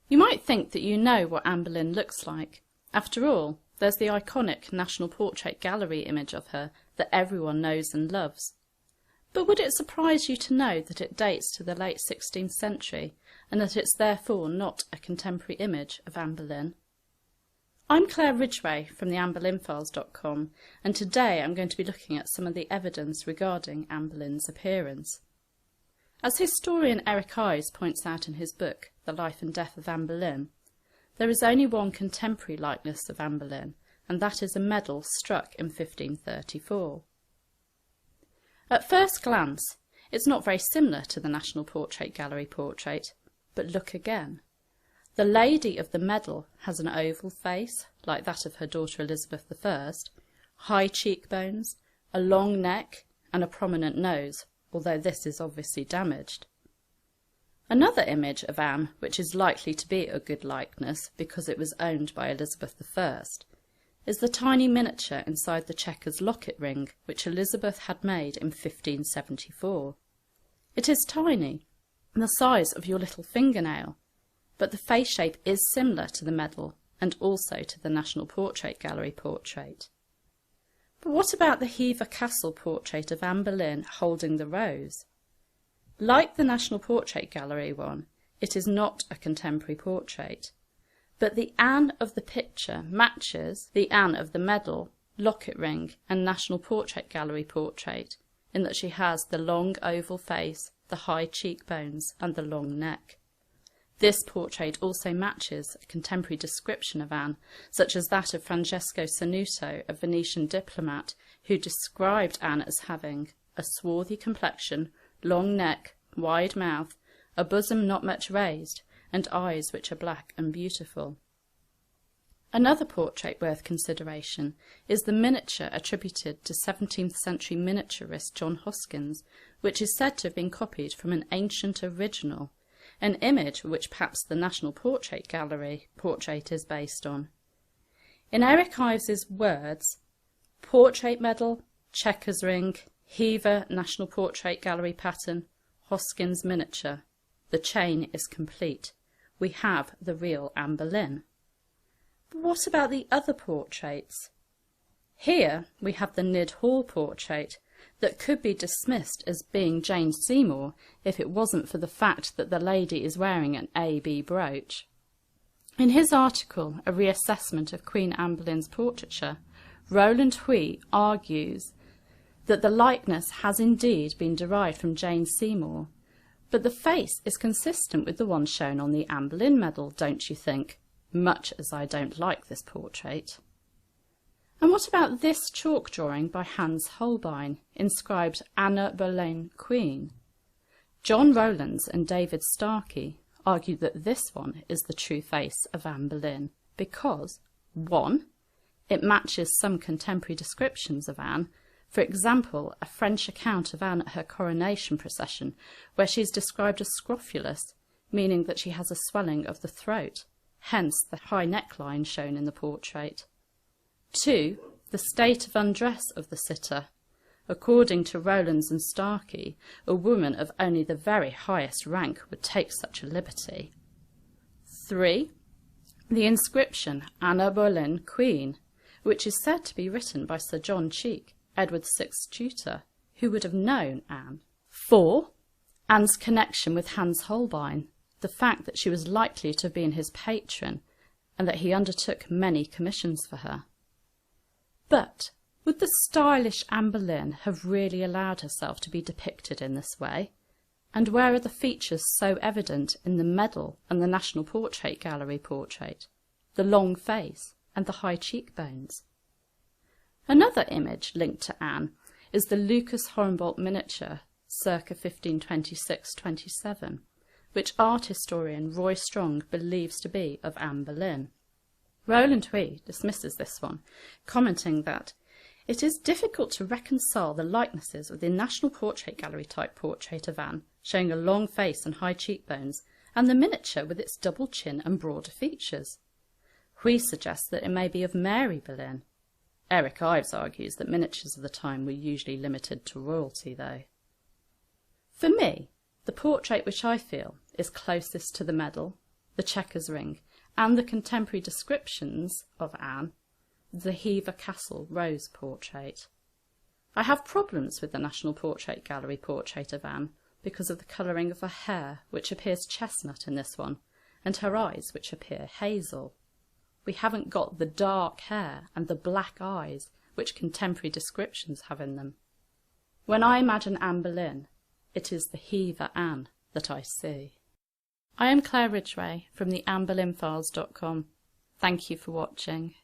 You might think that you know what Anne Boleyn looks like. After all, there's the iconic National Portrait Gallery image of her that everyone knows and loves. But would it surprise you to know that it dates to the late 16th century and that it's therefore not a contemporary image of Anne Boleyn? I'm Claire Ridgway from the AnneBoleynFiles.com, and today I'm going to be looking at some of the evidence regarding Anne Boleyn's appearance. As historian Eric Ives points out in his book, The Life and Death of Anne Boleyn, there is only one contemporary likeness of Anne Boleyn, and that is a medal struck in 1534. At first glance, it's not very similar to the National Portrait Gallery portrait, but look again. The lady of the medal has an oval face, like that of her daughter Elizabeth I, high cheekbones, a long neck and a prominent nose, although this is obviously damaged. Another image of Anne, which is likely to be a good likeness because it was owned by Elizabeth I, is the tiny miniature inside the checkers locket ring which Elizabeth had made in 1574. It is tiny, the size of your little fingernail, but the face shape is similar to the medal and also to the National Portrait Gallery portrait. But what about the Hever Castle portrait of Anne Boleyn holding the rose? Like the National Portrait Gallery one, it is not a contemporary portrait, but the Anne of the picture matches the Anne of the medal, locket ring and National Portrait Gallery portrait in that she has the long oval face, the high cheekbones and the long neck. This portrait also matches a contemporary description of Anne, such as that of Francesco Sanuto, a Venetian diplomat, who described Anne as having a swarthy complexion, long neck, wide mouth, a bosom not much raised, and eyes which are black and beautiful. Another portrait worth consideration is the miniature attributed to 17th century miniaturist John Hoskins, which is said to have been copied from an ancient original, an image which perhaps the National Portrait Gallery portrait is based on. In Eric Ives's words, portrait medal, checkers ring, Hever National Portrait Gallery pattern, Hoskins miniature. The chain is complete. We have the real Anne Boleyn. But what about the other portraits? Here we have the Nid Hall portrait that could be dismissed as being Jane Seymour if it wasn't for the fact that the lady is wearing an AB brooch. In his article, A Reassessment of Queen Anne Boleyn's Portraiture, Roland Huy argues that the likeness has indeed been derived from Jane Seymour, but the face is consistent with the one shown on the Anne Boleyn medal, don't you think? Much as I don't like this portrait. And what about this chalk drawing by Hans Holbein, inscribed Anne Boleyn Queen? John Rowlands and David Starkey argue that this one is the true face of Anne Boleyn because, 1. It matches some contemporary descriptions of Anne, for example, a French account of Anne at her coronation procession, where she is described as scrofulous, meaning that she has a swelling of the throat, hence the high neckline shown in the portrait. 2. The state of undress of the sitter. According to Rowlands and Starkey, a woman of only the very highest rank would take such a liberty. 3. The inscription Anne Boleyn Queen, which is said to be written by Sir John Cheek, Edward VI's tutor, who would have known Anne. 4. Anne's connection with Hans Holbein, the fact that she was likely to have been his patron and that he undertook many commissions for her. But would the stylish Anne Boleyn have really allowed herself to be depicted in this way? And where are the features so evident in the medal and the National Portrait Gallery portrait, the long face and the high cheekbones? Another image linked to Anne is the Lucas Hornbolt miniature circa 1526-27, which art historian Roy Strong believes to be of Anne Boleyn. Roland Huy dismisses this one, commenting that it is difficult to reconcile the likenesses of the National Portrait Gallery type portrait of Anne, showing a long face and high cheekbones, and the miniature with its double chin and broader features. Huy suggests that it may be of Mary Boleyn. Eric Ives argues that miniatures of the time were usually limited to royalty, though. For me, the portrait which I feel is closest to the medal, the Chequers ring, and the contemporary descriptions of Anne, the Hever Castle rose portrait. I have problems with the National Portrait Gallery portrait of Anne because of the colouring of her hair, which appears chestnut in this one, and her eyes, which appear hazel. We haven't got the dark hair and the black eyes which contemporary descriptions have in them. When I imagine Anne Boleyn, it is the Hever Anne that I see. I am Claire Ridgway from the AnneBoleynFiles.com. Thank you for watching.